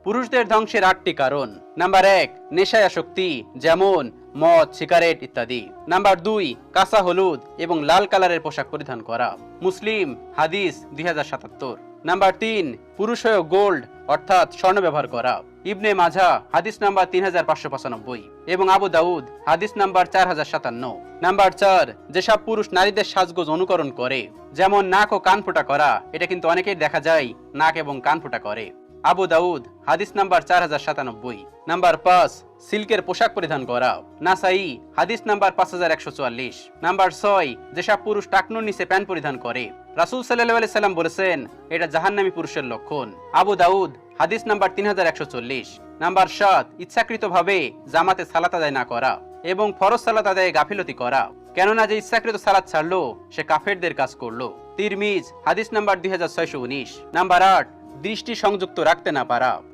পুরুষদের ধ্বংসের 8টি কারণ। নাম্বার 1, নেশায় আসক্তি, যেমন মদ, সিগারেট ইত্যাদি। নাম্বার 2, কাঁচা হলুদ এবং লাল কালারের পোশাক পরিধান করা। মুসলিম হাদিস 2077। নাম্বার 3, পুরুষ হয়েও গোল্ড অর্থাৎ স্বর্ণ ব্যবহার করা। ইবনে মাঝা হাদিস নাম্বার 3595 এবং আবু দাউদ হাদিস নাম্বার 4057। নাম্বার 4, যেসব পুরুষ নারীদের সাজগোজ অনুকরণ করে, যেমন নাক ও কান ফোঁটা করা, এটা কিন্তু অনেকেই দেখা যায় নাক এবং কান ফোঁটা করে। আবু দাউদ হাদিস নাম্বার 4097। নাম্বার 5, সিল্কের পোশাক পরিধান করা। নাসাই হাদিস নাম্বার 5144। নাম্বার 6, যেসব পুরুষ টাকনুর নিচে প্যান্ট পরিধান করে, রাসূল সাল্লাল্লাহু আলাইহি সাল্লাম বলেছেন এটা জাহান্নামী পুরুষের লক্ষণ। আবু দাউদ হাদিস নাম্বার 3140। নাম্বার 7, ইচ্ছাকৃতভাবে জামাতে সালাত আদায় না করা এবং ফরজ সালাত আদায়ে গাফিলতি করা, কেননা যে ইচ্ছাকৃত সালাত ছাড়লো সে কাফেরদের কাজ করলো। তিরমিজ হাদিস নাম্বার 2619। নাম্বার 8, দৃষ্টি সংযুক্ত রাখতে না পারা।